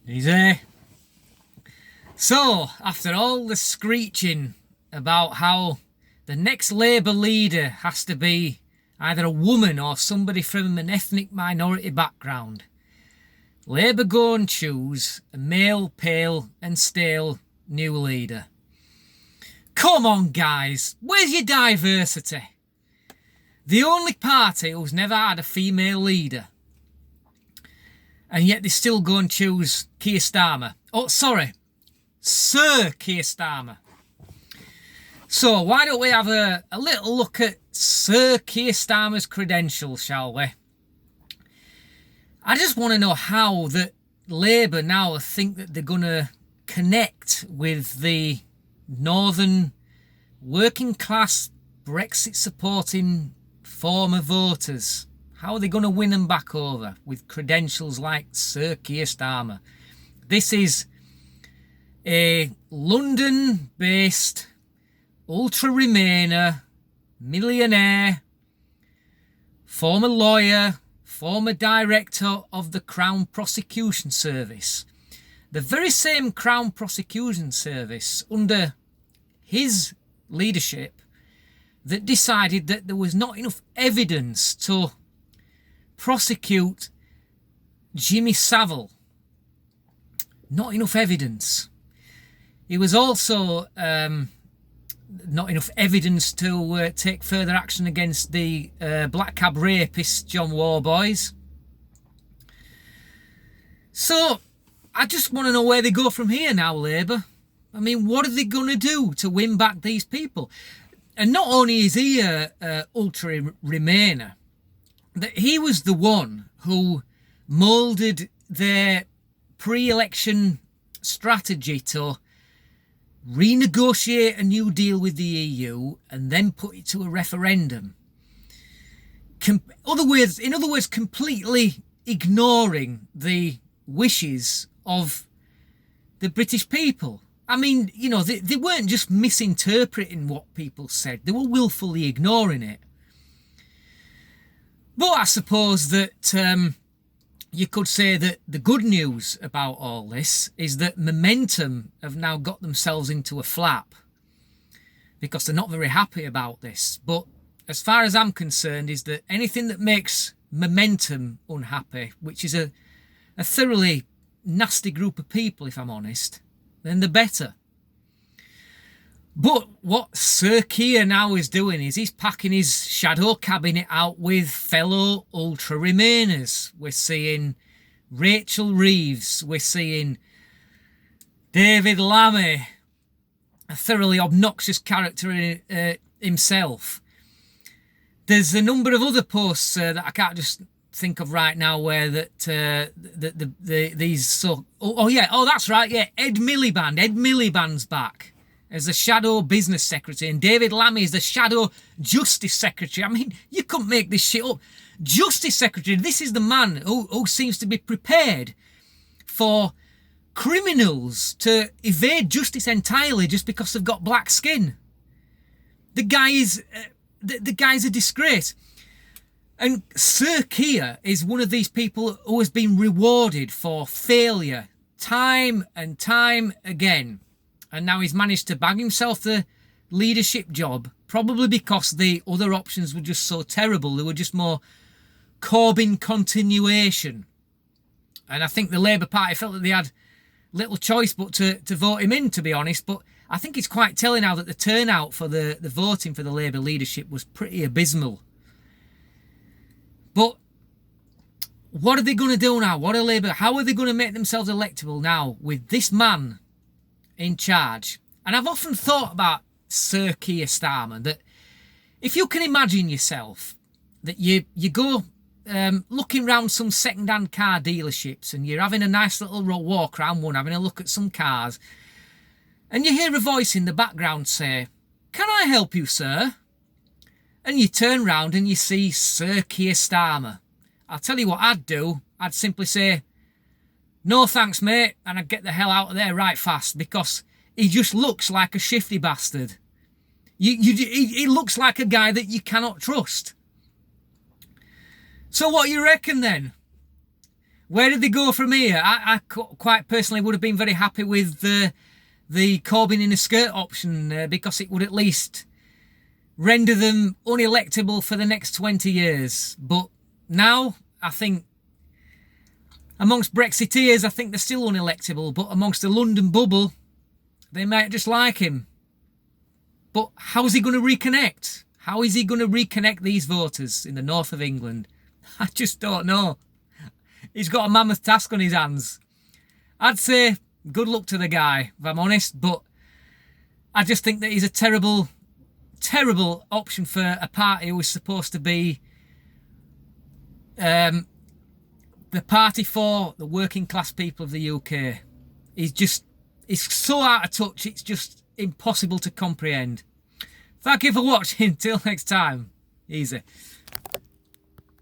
Easy. So, after all the screeching about how the next Labour leader has to be either a woman or somebody from an ethnic minority background, Labour go and choose a male, pale and stale new leader. Come on, guys, where's your diversity? The only party who's never had a female leader. And yet they still go and choose Keir Starmer. Oh, sorry, Sir Keir Starmer. So why don't we have a little look at Sir Keir Starmer's credentials, shall we? I just want to know how that Labour now think that they're going to connect with the northern working class Brexit supporting former voters. How are they going to win them back over with credentials like Sir Keir Starmer? This is a London-based ultra-remainer, millionaire, former lawyer, former director of the Crown Prosecution Service. The very same Crown Prosecution Service under his leadership that decided that there was not enough evidence to prosecute Jimmy Savile. Not enough evidence. It was also not enough evidence to take further action against the black cab rapist John Warboys. So I just want to know where they go from here now, Labour. I mean, what are they going to do to win back these people? And not only is he a ultra-remainer, that he was the one who moulded their pre-election strategy to renegotiate a new deal with the EU and then put it to a referendum. In other words, completely ignoring the wishes of the British people. I mean, you know, they weren't just misinterpreting what people said, they were willfully ignoring it. But I suppose that you could say that the good news about all this is that Momentum have now got themselves into a flap because they're not very happy about this. But as far as I'm concerned, is that anything that makes Momentum unhappy, which is a thoroughly nasty group of people, if I'm honest, then the better. But what Sir Keir now is doing is he's packing his shadow cabinet out with fellow ultra-remainers. We're seeing Rachel Reeves, we're seeing David Lammy, a thoroughly obnoxious character himself. There's a number of other posts that I can't just think of right now where these so that's right, yeah, Ed Miliband's back as the shadow business secretary, and David Lammy is the shadow justice secretary. I mean, you couldn't make this shit up. Justice secretary, this is the man who seems to be prepared for criminals to evade justice entirely just because they've got black skin. The guy is the guy's a disgrace. And Sir Keir is one of these people who has been rewarded for failure time and time again. And now he's managed to bag himself the leadership job, probably because the other options were just so terrible. They were just more Corbyn continuation. And I think the Labour Party felt that they had little choice but to vote him in, to be honest. But I think it's quite telling now that the turnout for the voting for the Labour leadership was pretty abysmal. But what are they going to do now? How are they going to make themselves electable now with this man in charge? And I've often thought about Sir Keir Starmer, that if you can imagine yourself that you go looking around some second-hand car dealerships and you're having a nice little walk around one, having a look at some cars, and you hear a voice in the background say, "Can I help you, sir?" And you turn round and you see Sir Keir Starmer. I'll tell you what I'd do. I'd simply say, "No thanks, mate," and I'd get the hell out of there right fast, because he just looks like a shifty bastard. He looks like a guy that you cannot trust. So what do you reckon then? Where did they go from here? Quite personally would have been very happy with the Corbyn in a skirt option because it would at least render them unelectable for the next 20 years. But now, I think, amongst Brexiteers, I think they're still unelectable. But amongst the London bubble, they might just like him. But how's he going to reconnect? How is he going to reconnect these voters in the north of England? I just don't know. He's got a mammoth task on his hands. I'd say good luck to the guy, if I'm honest, but I just think that he's a terrible, terrible option for a party who is supposed to be the party for the working class people of the UK. He's so out of touch, it's just impossible to comprehend. Thank you for watching. Till next time. Easy.